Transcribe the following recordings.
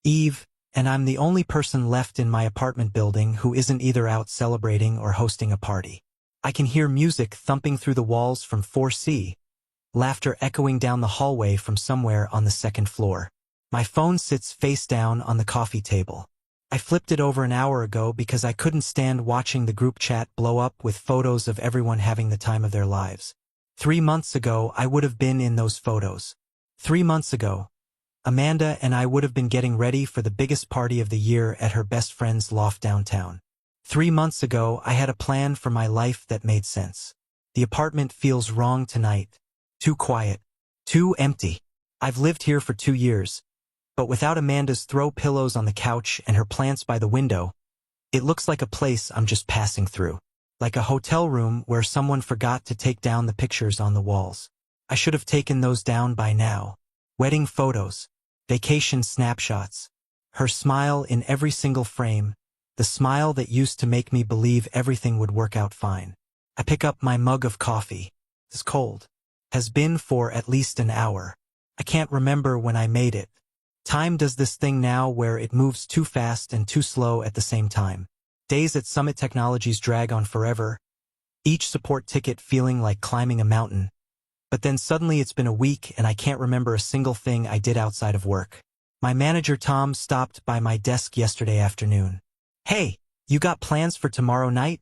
Eve, and I'm the only person left in my apartment building who isn't either out celebrating or hosting a party. I can hear music thumping through the walls from 4C, laughter echoing down the hallway from somewhere on the second floor. My phone sits face down on the coffee table. I flipped it over an hour ago because I couldn't stand watching the group chat blow up with photos of everyone having the time of their lives. 3 months ago, I would have been in those photos. 3 months ago, Amanda and I would have been getting ready for the biggest party of the year at her best friend's loft downtown. 3 months ago, I had a plan for my life that made sense. The apartment feels wrong tonight. Too quiet. Too empty. I've lived here for 2 years. But without Amanda's throw pillows on the couch and her plants by the window, it looks like a place I'm just passing through. Like a hotel room where someone forgot to take down the pictures on the walls. I should have taken those down by now. Wedding photos. Vacation snapshots. Her smile in every single frame. The smile that used to make me believe everything would work out fine. I pick up my mug of coffee. It's cold. Has been for at least an hour. I can't remember when I made it. Time does this thing now where it moves too fast and too slow at the same time. Days at Summit Technologies drag on forever, each support ticket feeling like climbing a mountain. But then suddenly it's been a week and I can't remember a single thing I did outside of work. My manager Tom stopped by my desk yesterday afternoon. "Hey, you got plans for tomorrow night?"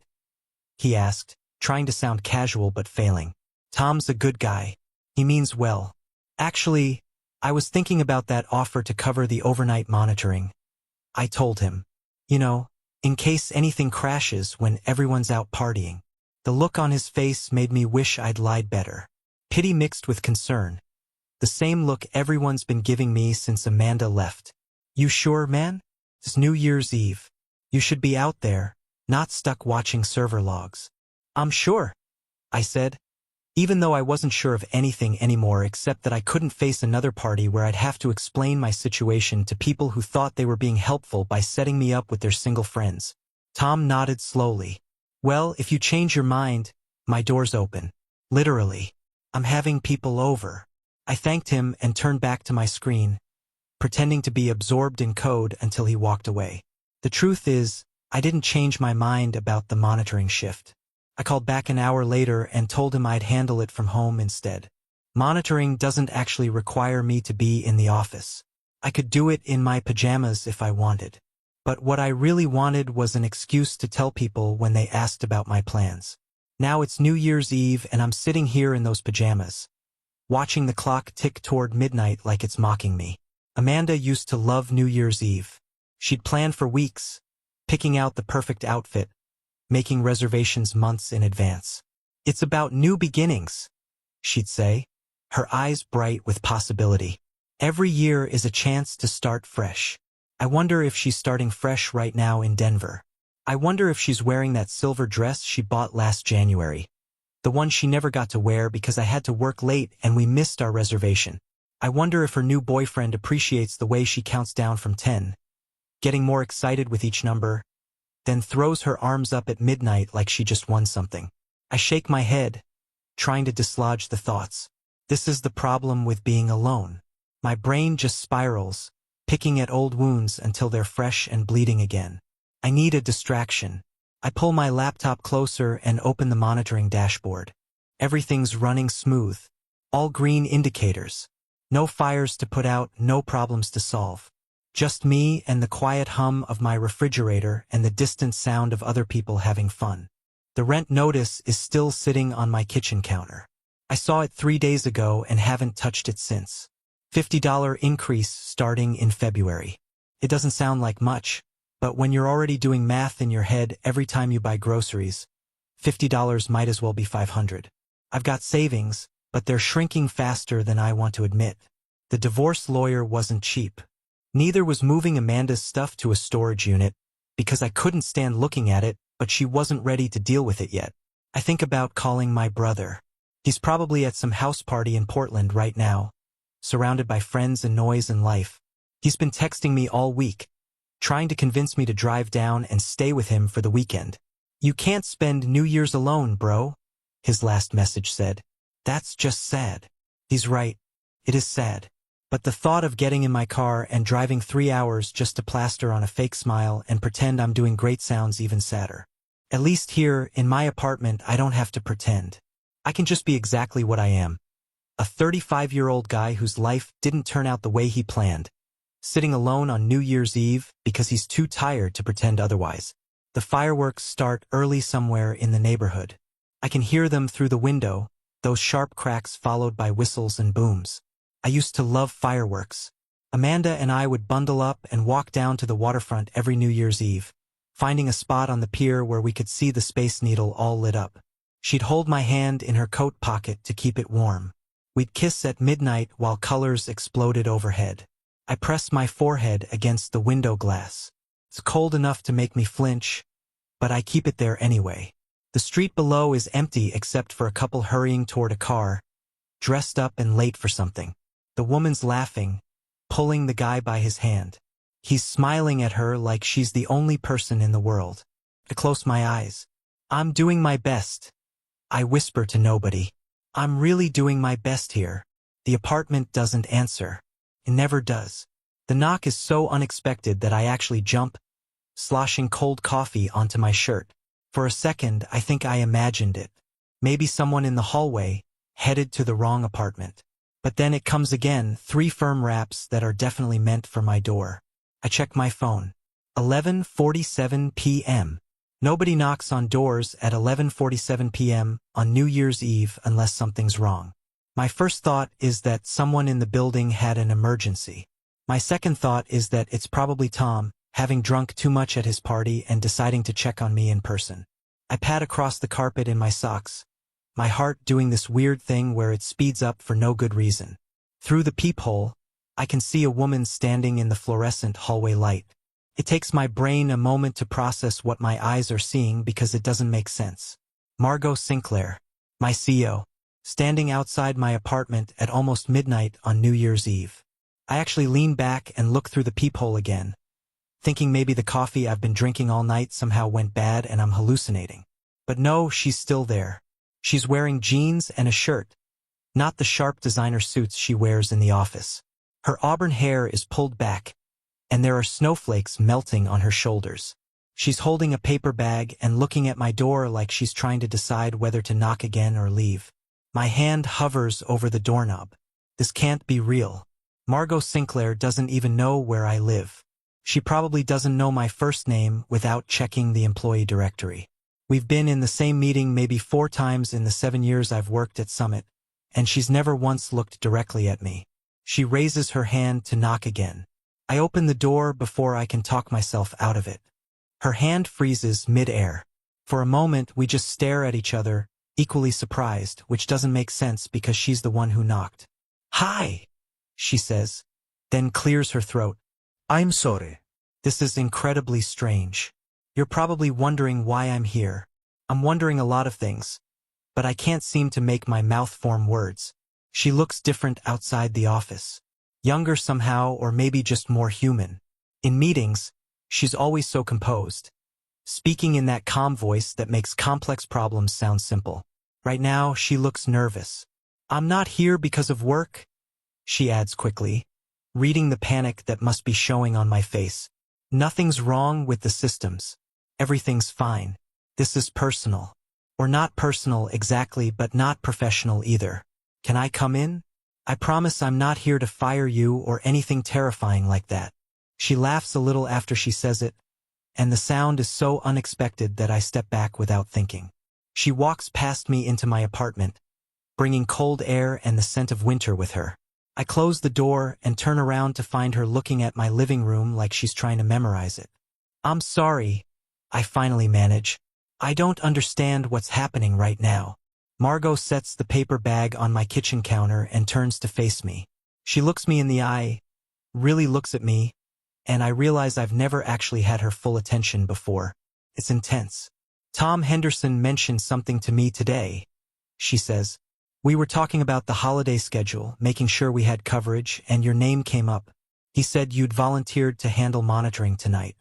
he asked, trying to sound casual but failing. Tom's a good guy. He means well. "Actually, I was thinking about that offer to cover the overnight monitoring." I told him. You know, in case anything crashes when everyone's out partying. The look on his face made me wish I'd lied better. Pity mixed with concern. The same look everyone's been giving me since Amanda left. "You sure, man? It's New Year's Eve. You should be out there, not stuck watching server logs." "I'm sure," I said. Even though I wasn't sure of anything anymore except that I couldn't face another party where I'd have to explain my situation to people who thought they were being helpful by setting me up with their single friends. Tom nodded slowly. "Well, if you change your mind, my door's open. Literally. I'm having people over." I thanked him and turned back to my screen, pretending to be absorbed in code until he walked away. The truth is, I didn't change my mind about the monitoring shift. I called back an hour later and told him I'd handle it from home instead. Monitoring doesn't actually require me to be in the office. I could do it in my pajamas if I wanted. But what I really wanted was an excuse to tell people when they asked about my plans. Now it's New Year's Eve and I'm sitting here in those pajamas, watching the clock tick toward midnight like it's mocking me. Amanda used to love New Year's Eve. She'd plan for weeks, picking out the perfect outfit, making reservations months in advance. "It's about new beginnings," she'd say, her eyes bright with possibility. "Every year is a chance to start fresh." I wonder if she's starting fresh right now in Denver. I wonder if she's wearing that silver dress she bought last January. The one she never got to wear because I had to work late and we missed our reservation. I wonder if her new boyfriend appreciates the way she counts down from 10, getting more excited with each number, then throws her arms up at midnight like she just won something. I shake my head, trying to dislodge the thoughts. This is the problem with being alone. My brain just spirals, picking at old wounds until they're fresh and bleeding again. I need a distraction. I pull my laptop closer and open the monitoring dashboard. Everything's running smooth. All green indicators. No fires to put out, no problems to solve. Just me and the quiet hum of my refrigerator and the distant sound of other people having fun. The rent notice is still sitting on my kitchen counter. I saw it 3 days ago and haven't touched it since. $50 increase starting in February. It doesn't sound like much, but when you're already doing math in your head every time you buy groceries, $50 might as well be $500. I've got savings, but they're shrinking faster than I want to admit. The divorce lawyer wasn't cheap. Neither was moving Amanda's stuff to a storage unit, because I couldn't stand looking at it, but she wasn't ready to deal with it yet. I think about calling my brother. He's probably at some house party in Portland right now, surrounded by friends and noise and life. He's been texting me all week, trying to convince me to drive down and stay with him for the weekend. "You can't spend New Year's alone, bro," his last message said. "That's just sad." He's right. It is sad. But the thought of getting in my car and driving 3 hours just to plaster on a fake smile and pretend I'm doing great sounds even sadder. At least here, in my apartment, I don't have to pretend. I can just be exactly what I am. A 35-year-old guy whose life didn't turn out the way he planned, sitting alone on New Year's Eve because he's too tired to pretend otherwise. The fireworks start early somewhere in the neighborhood. I can hear them through the window, those sharp cracks followed by whistles and booms. I used to love fireworks. Amanda and I would bundle up and walk down to the waterfront every New Year's Eve, finding a spot on the pier where we could see the Space Needle all lit up. She'd hold my hand in her coat pocket to keep it warm. We'd kiss at midnight while colors exploded overhead. I press my forehead against the window glass. It's cold enough to make me flinch, but I keep it there anyway. The street below is empty except for a couple hurrying toward a car, dressed up and late for something. The woman's laughing, pulling the guy by his hand. He's smiling at her like she's the only person in the world. I close my eyes. I'm doing my best. I whisper to nobody. I'm really doing my best here. The apartment doesn't answer. It never does. The knock is so unexpected that I actually jump, sloshing cold coffee onto my shirt. For a second, I think I imagined it. Maybe someone in the hallway, headed to the wrong apartment. But then it comes again, 3 firm raps that are definitely meant for my door. I check my phone. 11:47 p.m. Nobody knocks on doors at 11:47 p.m. on New Year's Eve unless something's wrong. My first thought is that someone in the building had an emergency. My second thought is that it's probably Tom, having drunk too much at his party and deciding to check on me in person. I pad across the carpet in my socks, my heart doing this weird thing where it speeds up for no good reason. Through the peephole, I can see a woman standing in the fluorescent hallway light. It takes my brain a moment to process what my eyes are seeing because it doesn't make sense. Margot Sinclair, my CEO, standing outside my apartment at almost midnight on New Year's Eve. I actually lean back and look through the peephole again, thinking maybe the coffee I've been drinking all night somehow went bad and I'm hallucinating. But no, she's still there. She's wearing jeans and a shirt, not the sharp designer suits she wears in the office. Her auburn hair is pulled back, and there are snowflakes melting on her shoulders. She's holding a paper bag and looking at my door like she's trying to decide whether to knock again or leave. My hand hovers over the doorknob. This can't be real. Margot Sinclair doesn't even know where I live. She probably doesn't know my first name without checking the employee directory. We've been in the same meeting maybe 4 times in the 7 years I've worked at Summit, and she's never once looked directly at me. She raises her hand to knock again. I open the door before I can talk myself out of it. Her hand freezes mid-air. For a moment, we just stare at each other, equally surprised, which doesn't make sense because she's the one who knocked. "Hi," she says, then clears her throat. "I'm sorry." This is incredibly strange. You're probably wondering why I'm here. I'm wondering a lot of things, but I can't seem to make my mouth form words. She looks different outside the office. Younger somehow, or maybe just more human. In meetings, she's always so composed, speaking in that calm voice that makes complex problems sound simple. Right now, she looks nervous. "I'm not here because of work," she adds quickly, reading the panic that must be showing on my face. "Nothing's wrong with the systems. Everything's fine. This is personal. Or not personal exactly, but not professional either. Can I come in? I promise I'm not here to fire you or anything terrifying like that." She laughs a little after she says it, and the sound is so unexpected that I step back without thinking. She walks past me into my apartment, bringing cold air and the scent of winter with her. I close the door and turn around to find her looking at my living room like she's trying to memorize it. "I'm sorry," I finally manage. "I don't understand what's happening right now." Margot sets the paper bag on my kitchen counter and turns to face me. She looks me in the eye, really looks at me, and I realize I've never actually had her full attention before. It's intense. "Tom Henderson mentioned something to me today," she says. "We were talking about the holiday schedule, making sure we had coverage, and your name came up. He said you'd volunteered to handle monitoring tonight.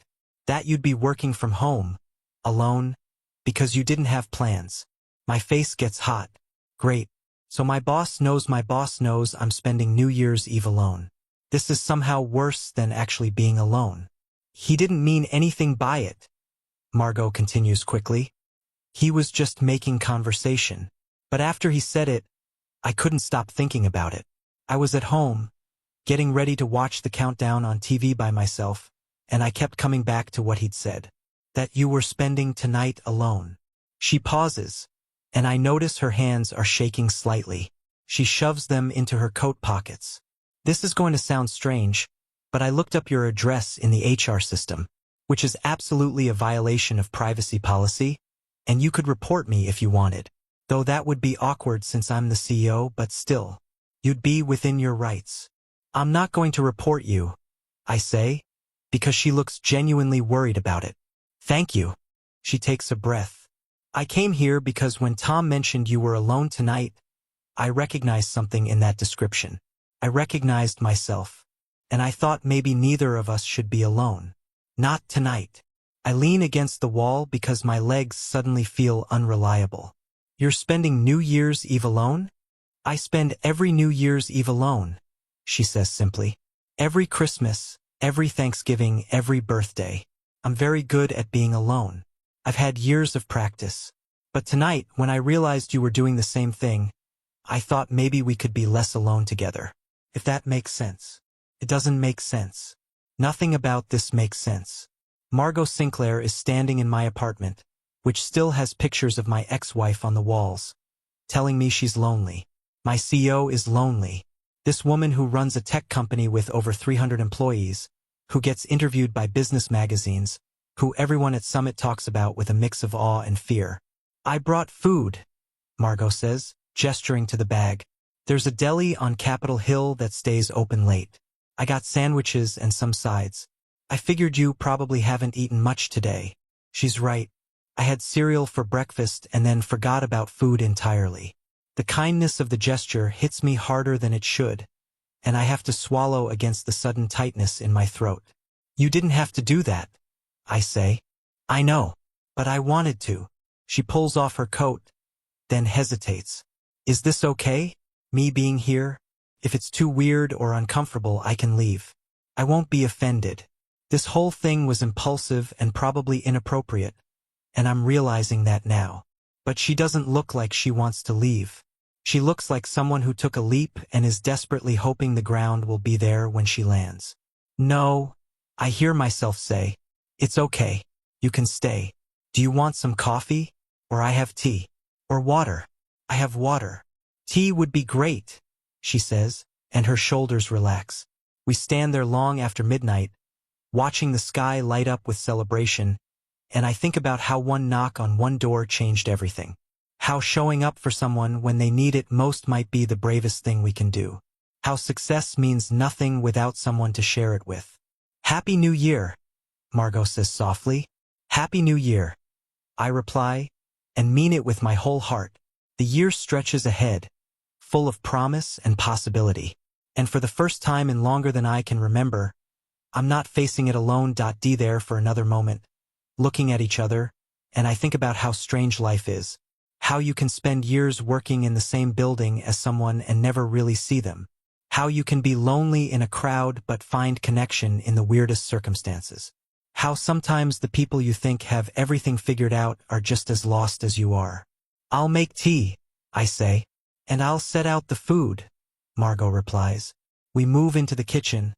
That you'd be working from home, alone, because you didn't have plans." My face gets hot. Great. So my boss knows I'm spending New Year's Eve alone. This is somehow worse than actually being alone. He didn't mean anything by it, Margot continues quickly. He was just making conversation. But after he said it, I couldn't stop thinking about it. I was at home, getting ready to watch the countdown on TV by myself, and I kept coming back to what he'd said. That you were spending tonight alone. She pauses, and I notice her hands are shaking slightly. She shoves them into her coat pockets. This is going to sound strange, but I looked up your address in the HR system, which is absolutely a violation of privacy policy, and you could report me if you wanted. Though that would be awkward since I'm the CEO, but still, you'd be within your rights. I'm not going to report you, I say, because she looks genuinely worried about it. Thank you. She takes a breath. I came here because when Tom mentioned you were alone tonight, I recognized something in that description. I recognized myself, and I thought maybe neither of us should be alone. Not tonight. I lean against the wall because my legs suddenly feel unreliable. You're spending New Year's Eve alone? I spend every New Year's Eve alone, she says simply. Every Christmas, every Thanksgiving, every birthday. I'm very good at being alone. I've had years of practice. But tonight, when I realized you were doing the same thing, I thought maybe we could be less alone together. If that makes sense. It doesn't make sense. Nothing about this makes sense. Margot Sinclair is standing in my apartment, which still has pictures of my ex-wife on the walls, telling me she's lonely. My CEO is lonely. This woman who runs a tech company with over 300 employees, who gets interviewed by business magazines, who everyone at Summit talks about with a mix of awe and fear. I brought food, Margot says, gesturing to the bag. There's a deli on Capitol Hill that stays open late. I got sandwiches and some sides. I figured you probably haven't eaten much today. She's right. I had cereal for breakfast and then forgot about food entirely. The kindness of the gesture hits me harder than it should, and I have to swallow against the sudden tightness in my throat. You didn't have to do that, I say. I know, but I wanted to. She pulls off her coat, then hesitates. Is this okay? Me being here? If it's too weird or uncomfortable, I can leave. I won't be offended. This whole thing was impulsive and probably inappropriate, and I'm realizing that now. But she doesn't look like she wants to leave. She looks like someone who took a leap and is desperately hoping the ground will be there when she lands. No, I hear myself say. It's okay. You can stay. Do you want some coffee? Or I have tea. Or water. I have water. Tea would be great, she says, and her shoulders relax. We stand there long after midnight, watching the sky light up with celebration, and I think about how one knock on one door changed everything. How showing up for someone when they need it most might be the bravest thing we can do. How success means nothing without someone to share it with. Happy New Year, Margot says softly. Happy New Year, I reply, and mean it with my whole heart. The year stretches ahead, full of promise and possibility. And for the first time in longer than I can remember, I'm not facing it alone. There for another moment, looking at each other, and I think about how strange life is. How you can spend years working in the same building as someone and never really see them. How you can be lonely in a crowd but find connection in the weirdest circumstances. How sometimes the people you think have everything figured out are just as lost as you are. I'll make tea, I say. And I'll set out the food, Margot replies. We move into the kitchen,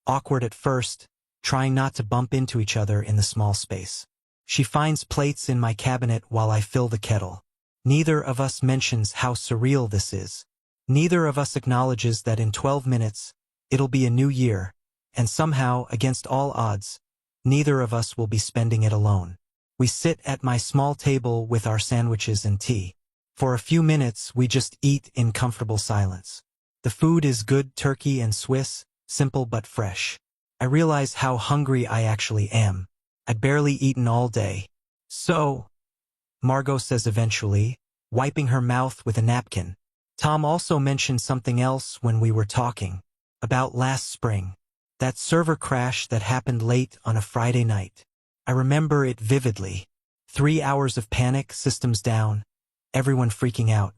awkward at first, trying not to bump into each other in the small space. She finds plates in my cabinet while I fill the kettle. Neither of us mentions how surreal this is. Neither of us acknowledges that in 12 minutes, it'll be a new year, and somehow, against all odds, neither of us will be spending it alone. We sit at my small table with our sandwiches and tea. For a few minutes, we just eat in comfortable silence. The food is good turkey and Swiss, simple but fresh. I realize how hungry I actually am. I'd barely eaten all day. So, Margot says eventually, wiping her mouth with a napkin. Tom also mentioned something else when we were talking. About last spring. That server crash that happened late on a Friday night. I remember it vividly. 3 hours of panic, systems down, everyone freaking out.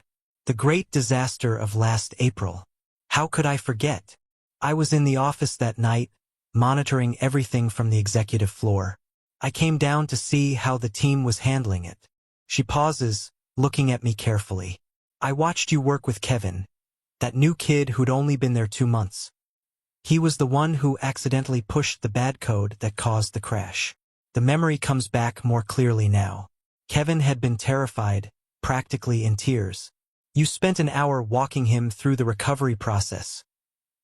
The great disaster of last April. How could I forget? I was in the office that night, monitoring everything from the executive floor. I came down to see how the team was handling it. She pauses, looking at me carefully. I watched you work with Kevin, that new kid who'd only been there 2 months. He was the one who accidentally pushed the bad code that caused the crash. The memory comes back more clearly now. Kevin had been terrified, practically in tears. You spent an hour walking him through the recovery process.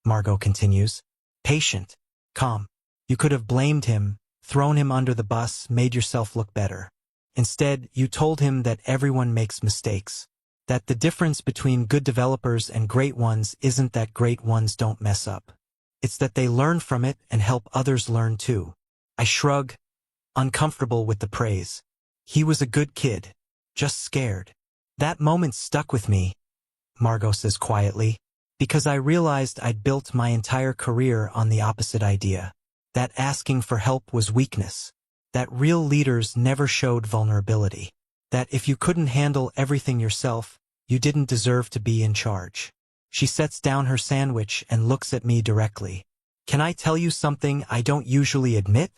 Margot continues. Patient, calm. You could have blamed him, thrown him under the bus, made yourself look better. Instead, you told him that everyone makes mistakes. That the difference between good developers and great ones isn't that great ones don't mess up. It's that they learn from it and help others learn too. I shrug, uncomfortable with the praise. He was a good kid, just scared. That moment stuck with me, Margot says quietly, because I realized I'd built my entire career on the opposite idea. That asking for help was weakness. That real leaders never showed vulnerability. That if you couldn't handle everything yourself, you didn't deserve to be in charge. She sets down her sandwich and looks at me directly. Can I tell you something I don't usually admit?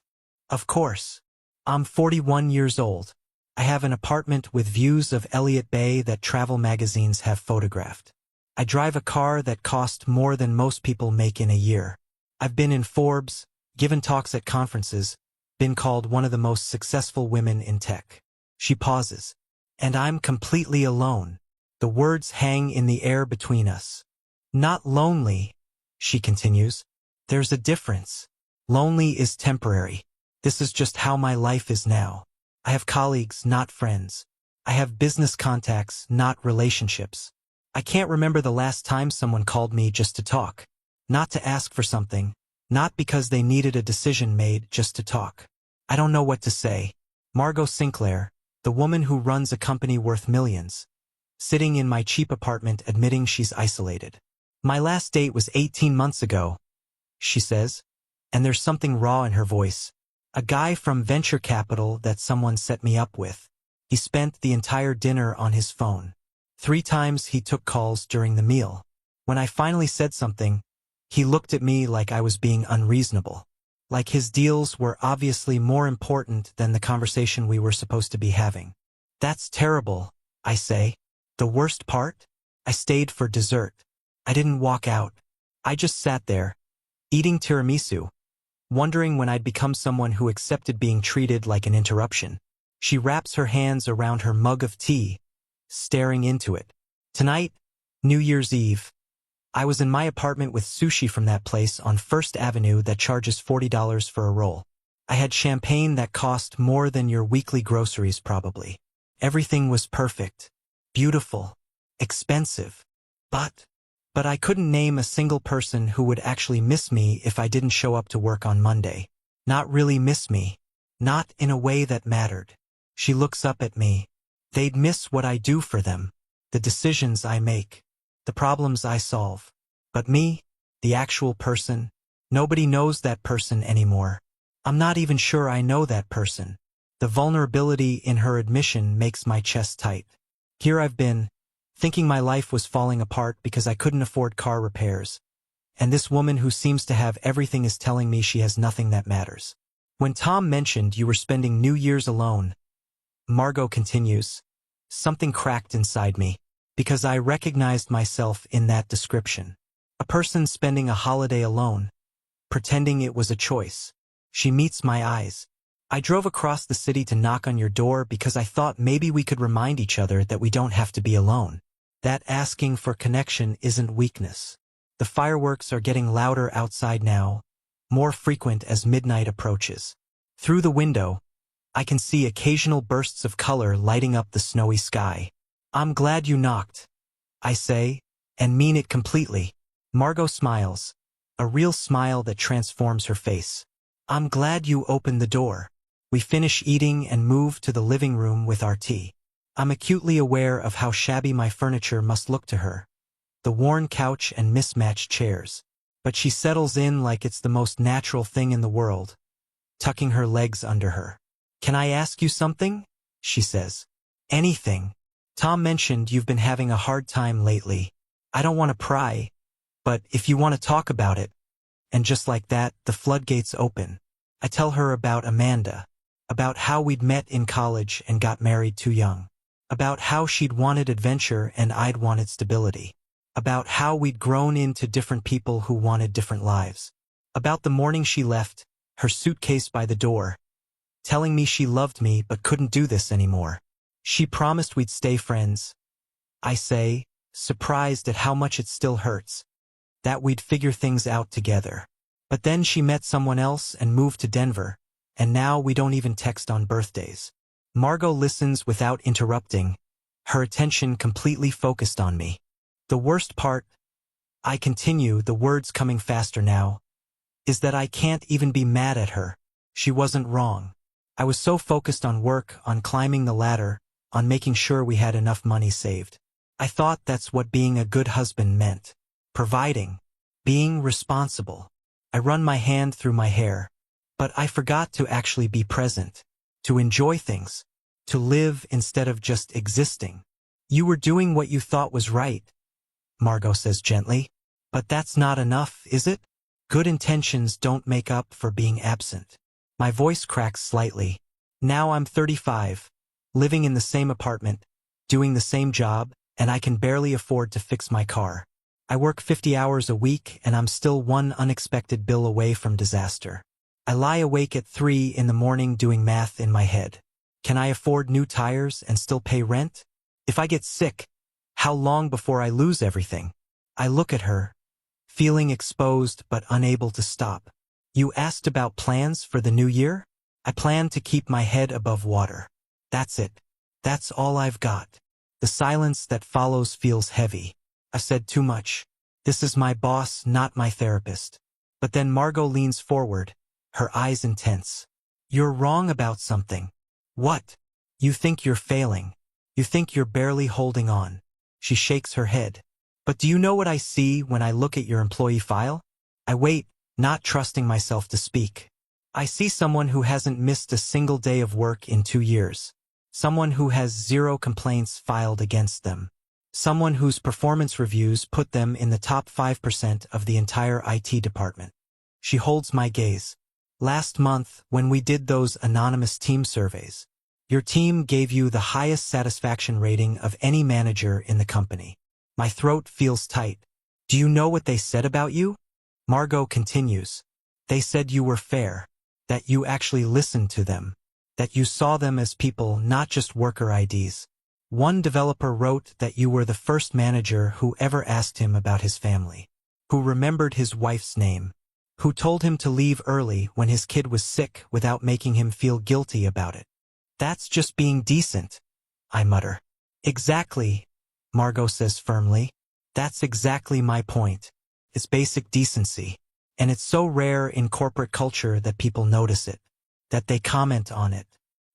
Of course. I'm 41 years old. I have an apartment with views of Elliott Bay that travel magazines have photographed. I drive a car that cost more than most people make in a year. I've been in Forbes, given talks at conferences, been called one of the most successful women in tech. She pauses. And I'm completely alone. The words hang in the air between us. Not lonely, she continues. There's a difference. Lonely is temporary. This is just how my life is now. I have colleagues, not friends. I have business contacts, not relationships. I can't remember the last time someone called me just to talk. Not to ask for something. Not because they needed a decision made, just to talk. I don't know what to say. Margot Sinclair, the woman who runs a company worth millions, sitting in my cheap apartment admitting she's isolated. My last date was 18 months ago, she says, and there's something raw in her voice. A guy from venture capital that someone set me up with. He spent the entire dinner on his phone. 3 times he took calls during the meal. When I finally said something, he looked at me like I was being unreasonable. Like his deals were obviously more important than the conversation we were supposed to be having. That's terrible, I say. The worst part? I stayed for dessert. I didn't walk out. I just sat there, eating tiramisu, wondering when I'd become someone who accepted being treated like an interruption. She wraps her hands around her mug of tea, staring into it. Tonight, New Year's Eve, I was in my apartment with sushi from that place on First Avenue that charges $40 for a roll. I had champagne that cost more than your weekly groceries probably. Everything was perfect, beautiful, expensive. But I couldn't name a single person who would actually miss me if I didn't show up to work on Monday. Not really miss me. Not in a way that mattered. She looks up at me. They'd miss what I do for them, the decisions I make, the problems I solve. But me, the actual person, nobody knows that person anymore. I'm not even sure I know that person. The vulnerability in her admission makes my chest tight. Here I've been, thinking my life was falling apart because I couldn't afford car repairs. And this woman who seems to have everything is telling me she has nothing that matters. When Tom mentioned you were spending New Year's alone, Margot continues, something cracked inside me, because I recognized myself in that description. A person spending a holiday alone, pretending it was a choice. She meets my eyes. I drove across the city to knock on your door because I thought maybe we could remind each other that we don't have to be alone. That asking for connection isn't weakness. The fireworks are getting louder outside now, more frequent as midnight approaches. Through the window, I can see occasional bursts of color lighting up the snowy sky. I'm glad you knocked, I say, and mean it completely. Margot smiles, a real smile that transforms her face. I'm glad you opened the door. We finish eating and move to the living room with our tea. I'm acutely aware of how shabby my furniture must look to her. The worn couch and mismatched chairs. But she settles in like it's the most natural thing in the world, tucking her legs under her. Can I ask you something? She says. Anything. Tom mentioned you've been having a hard time lately. I don't want to pry, but if you want to talk about it, And just like that, the floodgates open. I tell her about Amanda, about how we'd met in college and got married too young, about how she'd wanted adventure and I'd wanted stability, about how we'd grown into different people who wanted different lives, about the morning she left, her suitcase by the door, telling me she loved me but couldn't do this anymore. She promised we'd stay friends, I say, surprised at how much it still hurts, that we'd figure things out together. But then she met someone else and moved to Denver, and now we don't even text on birthdays. Margot listens without interrupting, her attention completely focused on me. The worst part, I continue, the words coming faster now, is that I can't even be mad at her. She wasn't wrong. I was so focused on work, on climbing the ladder, on making sure we had enough money saved. I thought that's what being a good husband meant. Providing. Being responsible. I run my hand through my hair. But I forgot to actually be present. To enjoy things. To live instead of just existing. You were doing what you thought was right, Margot says gently. But that's not enough, is it? Good intentions don't make up for being absent. My voice cracks slightly. Now I'm 35, living in the same apartment, doing the same job, and I can barely afford to fix my car. I work 50 hours a week and I'm still one unexpected bill away from disaster. I lie awake at 3 in the morning doing math in my head. Can I afford new tires and still pay rent? If I get sick, how long before I lose everything? I look at her, feeling exposed but unable to stop. You asked about plans for the new year? I plan to keep my head above water. That's it. That's all I've got. The silence that follows feels heavy. I've said too much. This is my boss, not my therapist. But then Margot leans forward, her eyes intense. You're wrong about something. What? You think you're failing. You think you're barely holding on. She shakes her head. But do you know what I see when I look at your employee file? I wait, not trusting myself to speak. I see someone who hasn't missed a single day of work in 2 years. Someone who has 0 complaints filed against them. Someone whose performance reviews put them in the top 5% of the entire IT department. She holds my gaze. Last month, when we did those anonymous team surveys, your team gave you the highest satisfaction rating of any manager in the company. My throat feels tight. Do you know what they said about you? Margot continues. They said you were fair, that you actually listened to them, that you saw them as people, not just worker IDs. One developer wrote that you were the first manager who ever asked him about his family, who remembered his wife's name, who told him to leave early when his kid was sick without making him feel guilty about it. That's just being decent, I mutter. Exactly, Margot says firmly. That's exactly my point. It's basic decency. And it's so rare in corporate culture that people notice it, that they comment on it,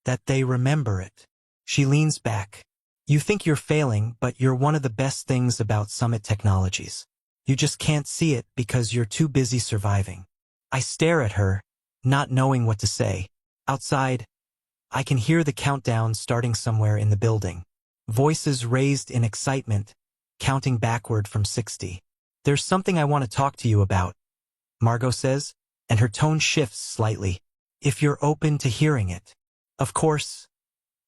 that they remember it. She leans back. You think you're failing, but you're one of the best things about Summit Technologies. You just can't see it because you're too busy surviving. I stare at her, not knowing what to say. Outside, I can hear the countdown starting somewhere in the building. Voices raised in excitement, counting backward from 60. There's something I want to talk to you about, Margot says, and her tone shifts slightly. If you're open to hearing it. Of course,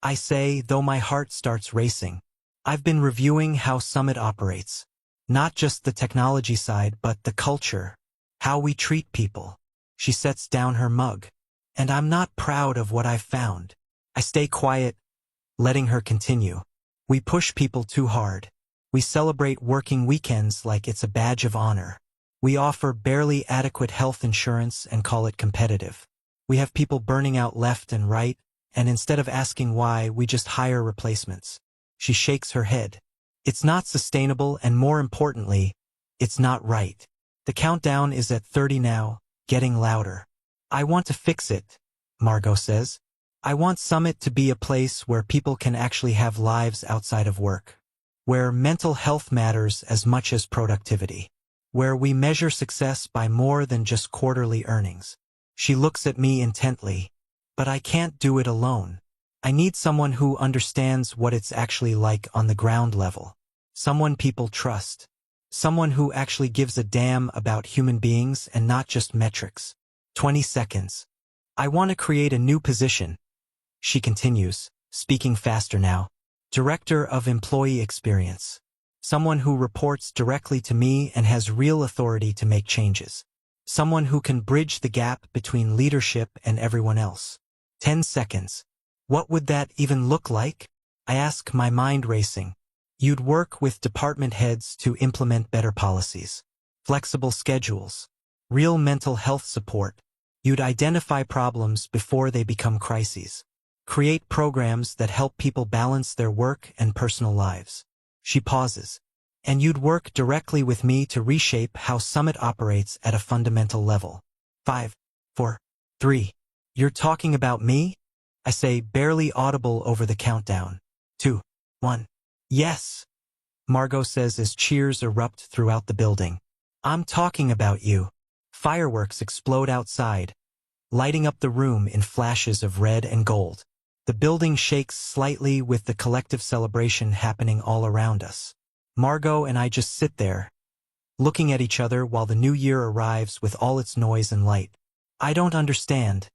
I say, though my heart starts racing. I've been reviewing how Summit operates. Not just the technology side, but the culture. How we treat people. She sets down her mug. And I'm not proud of what I've found. I stay quiet, letting her continue. We push people too hard. We celebrate working weekends like it's a badge of honor. We offer barely adequate health insurance and call it competitive. We have people burning out left and right, and instead of asking why, we just hire replacements. She shakes her head. It's not sustainable, and more importantly, it's not right. The countdown is at 30 now, getting louder. I want to fix it, Margot says. I want Summit to be a place where people can actually have lives outside of work. Where mental health matters as much as productivity. Where we measure success by more than just quarterly earnings. She looks at me intently. But I can't do it alone. I need someone who understands what it's actually like on the ground level. Someone people trust. Someone who actually gives a damn about human beings and not just metrics. 20 seconds. I want to create a new position. She continues, speaking faster now. Director of Employee Experience. Someone who reports directly to me and has real authority to make changes. Someone who can bridge the gap between leadership and everyone else. 10 seconds. What would that even look like? I ask, my mind racing. You'd work with department heads to implement better policies. Flexible schedules. Real mental health support. You'd identify problems before they become crises. Create programs that help people balance their work and personal lives. She pauses. And you'd work directly with me to reshape how Summit operates at a fundamental level. 5, 4, 3. You're talking about me? I say, barely audible over the countdown. 2, 1. Yes, Margot says as cheers erupt throughout the building. I'm talking about you. Fireworks explode outside, lighting up the room in flashes of red and gold. The building shakes slightly with the collective celebration happening all around us. Margot and I just sit there, looking at each other while the new year arrives with all its noise and light. I don't understand,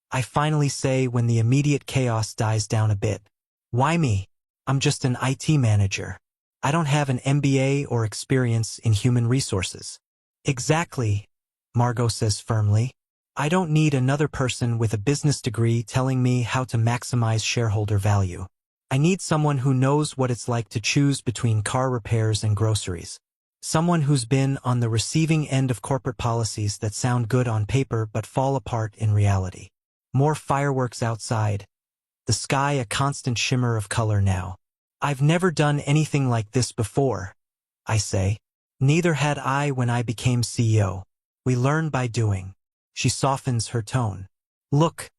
I finally say when the immediate chaos dies down a bit. Why me? I'm just an IT manager. I don't have an MBA or experience in human resources. Exactly, Margot says firmly. I don't need another person with a business degree telling me how to maximize shareholder value. I need someone who knows what it's like to choose between car repairs and groceries. Someone who's been on the receiving end of corporate policies that sound good on paper but fall apart in reality. More fireworks outside. The sky a constant shimmer of color now. I've never done anything like this before, I say. Neither had I when I became CEO. We learn by doing. She softens her tone. Look,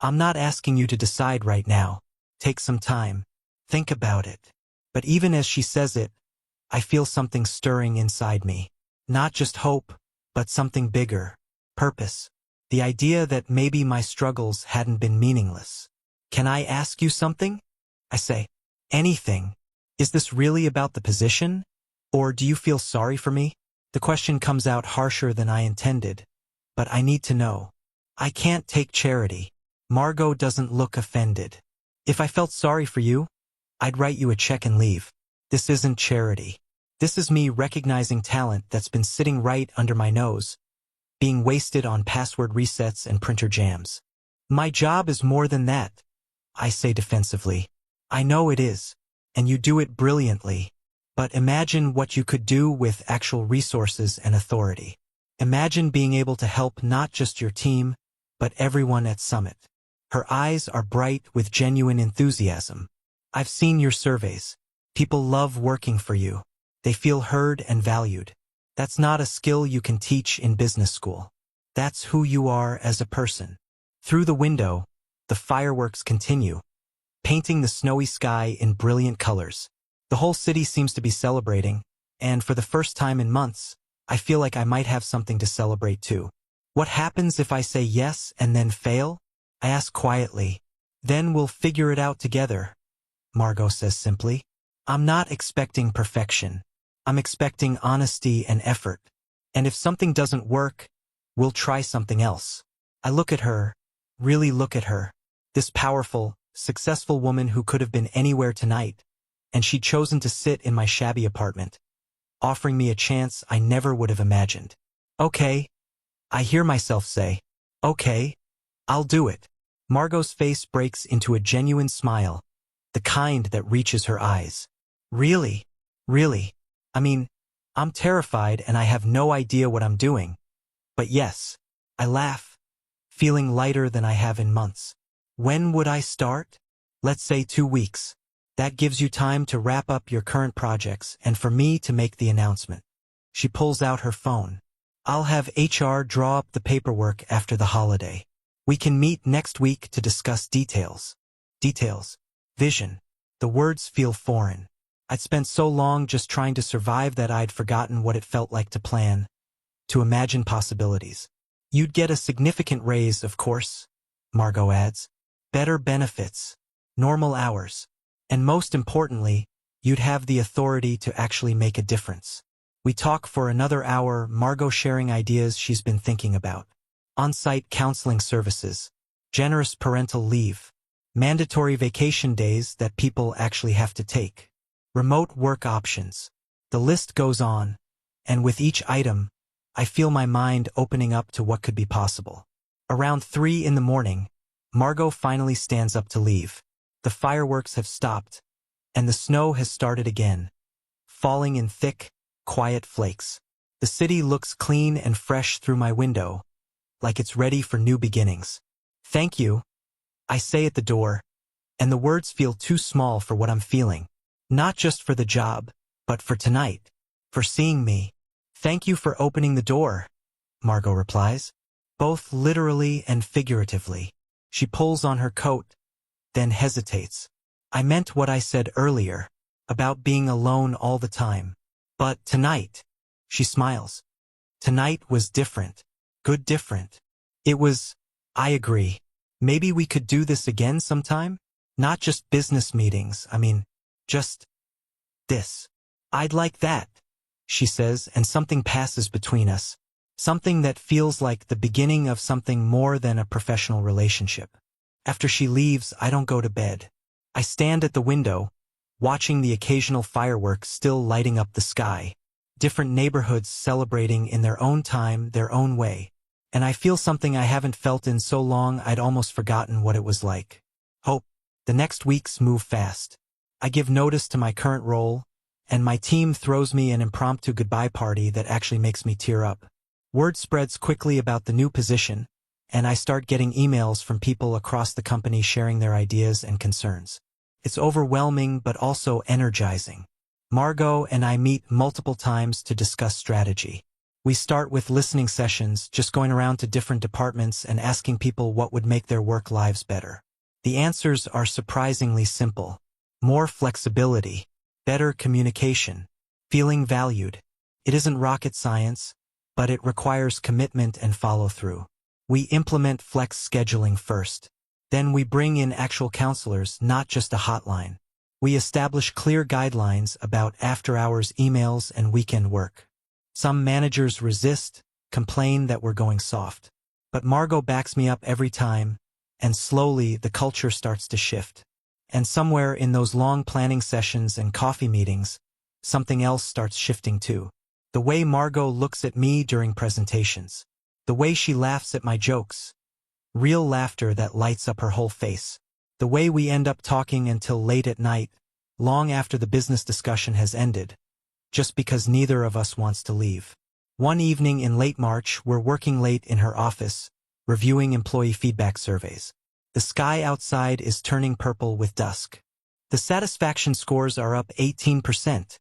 I'm not asking you to decide right now. Take some time. Think about it. But even as she says it, I feel something stirring inside me. Not just hope, but something bigger. Purpose. The idea that maybe my struggles hadn't been meaningless. Can I ask you something? I say. Anything. Is this really about the position? Or do you feel sorry for me? The question comes out harsher than I intended. But I need to know. I can't take charity. Margot doesn't look offended. If I felt sorry for you, I'd write you a check and leave. This isn't charity. This is me recognizing talent that's been sitting right under my nose, being wasted on password resets and printer jams. My job is more than that, I say defensively. I know it is, and you do it brilliantly. But imagine what you could do with actual resources and authority. Imagine being able to help not just your team, but everyone at Summit. Her eyes are bright with genuine enthusiasm. I've seen your surveys. People love working for you. They feel heard and valued. That's not a skill you can teach in business school. That's who you are as a person. Through the window, the fireworks continue, painting the snowy sky in brilliant colors. The whole city seems to be celebrating, and for the first time in months, I feel like I might have something to celebrate too. What happens if I say yes and then fail? I ask quietly. Then we'll figure it out together, Margot says simply. I'm not expecting perfection. I'm expecting honesty and effort. And if something doesn't work, we'll try something else. I look at her, really look at her. This powerful, successful woman who could have been anywhere tonight, and she'd chosen to sit in my shabby apartment, offering me a chance I never would have imagined. Okay, I hear myself say. Okay, I'll do it. Margot's face breaks into a genuine smile, the kind that reaches her eyes. Really? Really? I mean, I'm terrified and I have no idea what I'm doing. But yes, I laugh, feeling lighter than I have in months. When would I start? Let's say 2 weeks. That gives you time to wrap up your current projects and for me to make the announcement. She pulls out her phone. I'll have HR draw up the paperwork after the holiday. We can meet next week to discuss details. Details. Vision. The words feel foreign. I'd spent so long just trying to survive that I'd forgotten what it felt like to plan, to imagine possibilities. You'd get a significant raise, of course, Margot adds. Better benefits. Normal hours. And most importantly, you'd have the authority to actually make a difference. We talk for another hour, Margot sharing ideas she's been thinking about. On-site counseling services, generous parental leave, mandatory vacation days that people actually have to take, remote work options. The list goes on, and with each item, I feel my mind opening up to what could be possible. Around 3 in the morning, Margot finally stands up to leave. The fireworks have stopped, and the snow has started again, falling in thick, quiet flakes. The city looks clean and fresh through my window, like it's ready for new beginnings. Thank you, I say at the door, and the words feel too small for what I'm feeling. Not just for the job, but for tonight, for seeing me. Thank you for opening the door, Margot replies, both literally and figuratively. She pulls on her coat, then hesitates. I meant what I said earlier, about being alone all the time. But tonight, she smiles. Tonight was different. Good different. It was, I agree. Maybe we could do this again sometime? Not just business meetings, just this. I'd like that, she says, and something passes between us. Something that feels like the beginning of something more than a professional relationship. After she leaves, I don't go to bed. I stand at the window, watching the occasional fireworks still lighting up the sky. Different neighborhoods celebrating in their own time, their own way. And I feel something I haven't felt in so long I'd almost forgotten what it was like. Hope. The next weeks move fast. I give notice to my current role, and my team throws me an impromptu goodbye party that actually makes me tear up. Word spreads quickly about the new position, and I start getting emails from people across the company sharing their ideas and concerns. It's overwhelming but also energizing. Margot and I meet multiple times to discuss strategy. We start with listening sessions, just going around to different departments and asking people what would make their work lives better. The answers are surprisingly simple. More flexibility, better communication, feeling valued. It isn't rocket science, but it requires commitment and follow-through. We implement flex scheduling first. Then we bring in actual counselors, not just a hotline. We establish clear guidelines about after-hours emails and weekend work. Some managers resist, complain that we're going soft. But Margot backs me up every time, and slowly the culture starts to shift. And somewhere in those long planning sessions and coffee meetings, something else starts shifting too. The way Margot looks at me during presentations. The way she laughs at my jokes. Real laughter that lights up her whole face. The way we end up talking until late at night, long after the business discussion has ended, just because neither of us wants to leave. One evening in late March, we're working late in her office, reviewing employee feedback surveys. The sky outside is turning purple with dusk. The satisfaction scores are up 18%,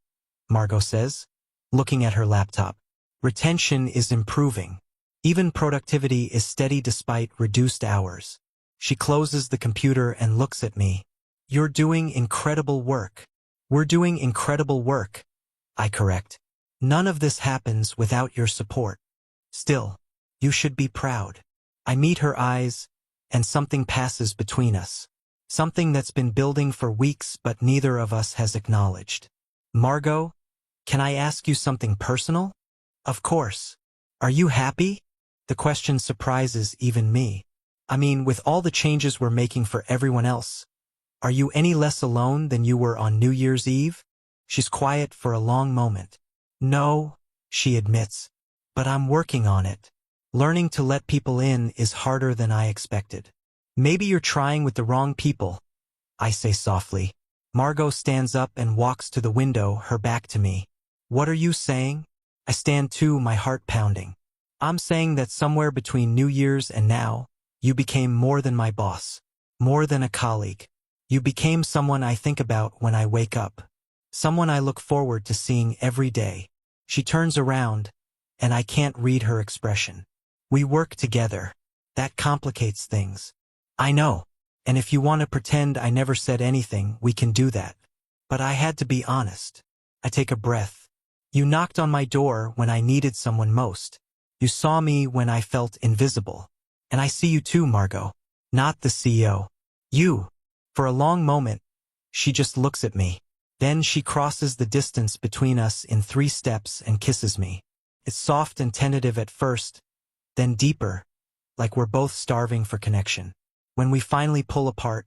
Margot says, looking at her laptop. Retention is improving. Even productivity is steady despite reduced hours. She closes the computer and looks at me. You're doing incredible work. We're doing incredible work, I correct. None of this happens without your support. Still, you should be proud. I meet her eyes, and something passes between us. Something that's been building for weeks but neither of us has acknowledged. Margot, can I ask you something personal? Of course. Are you happy? The question surprises even me. With all the changes we're making for everyone else, are you any less alone than you were on New Year's Eve? She's quiet for a long moment. No, she admits. But I'm working on it. Learning to let people in is harder than I expected. Maybe you're trying with the wrong people, I say softly. Margot stands up and walks to the window, her back to me. What are you saying? I stand too, my heart pounding. I'm saying that somewhere between New Year's and now, you became more than my boss, more than a colleague. You became someone I think about when I wake up, someone I look forward to seeing every day. She turns around, and I can't read her expression. We work together. That complicates things. I know. And if you want to pretend I never said anything, we can do that. But I had to be honest. I take a breath. You knocked on my door when I needed someone most. You saw me when I felt invisible. And I see you too, Margot. Not the CEO. You. For a long moment, she just looks at me. Then she crosses the distance between us in 3 steps and kisses me. It's soft and tentative at first, then deeper, like we're both starving for connection. When we finally pull apart,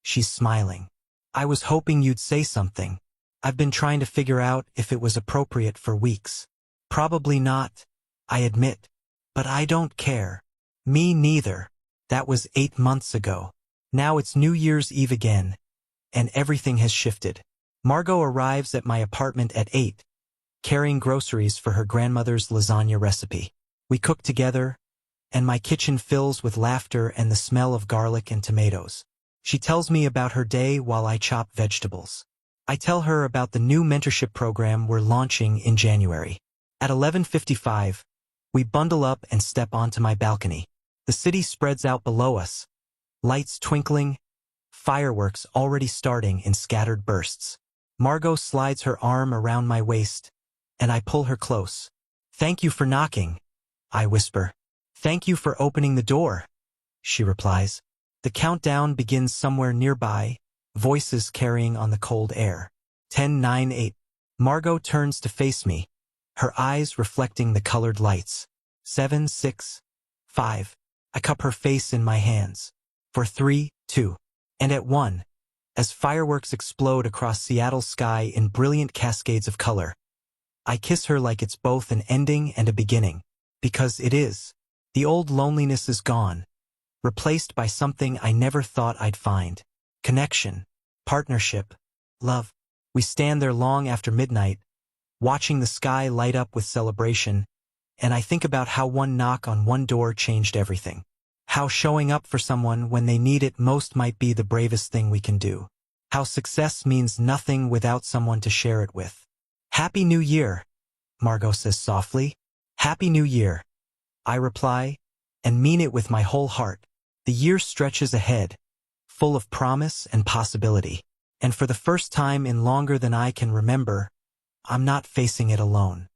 she's smiling. I was hoping you'd say something. I've been trying to figure out if it was appropriate for weeks. Probably not, I admit. But I don't care. Me neither. That was 8 months ago. Now it's New Year's Eve again, and everything has shifted. Margot arrives at my apartment at 8, carrying groceries for her grandmother's lasagna recipe. We cook together, and my kitchen fills with laughter and the smell of garlic and tomatoes. She tells me about her day while I chop vegetables. I tell her about the new mentorship program we're launching in January. At 11:55, we bundle up and step onto my balcony. The city spreads out below us, lights twinkling, fireworks already starting in scattered bursts. Margot slides her arm around my waist, and I pull her close. "Thank you for knocking," I whisper. "Thank you for opening the door," she replies. The countdown begins somewhere nearby, voices carrying on the cold air. 10, 9, 8. Margot turns to face me, her eyes reflecting the colored lights. 7, 6, 5. I cup her face in my hands. For 3, 2. And at 1, as fireworks explode across Seattle's sky in brilliant cascades of color, I kiss her like it's both an ending and a beginning. Because it is. The old loneliness is gone, replaced by something I never thought I'd find. Connection, partnership, love. We stand there long after midnight, watching the sky light up with celebration, and I think about how one knock on one door changed everything. How showing up for someone when they need it most might be the bravest thing we can do. How success means nothing without someone to share it with. "Happy New Year," Margot says softly. "Happy New Year," I reply, and mean it with my whole heart. The year stretches ahead, full of promise and possibility. And for the first time in longer than I can remember, I'm not facing it alone.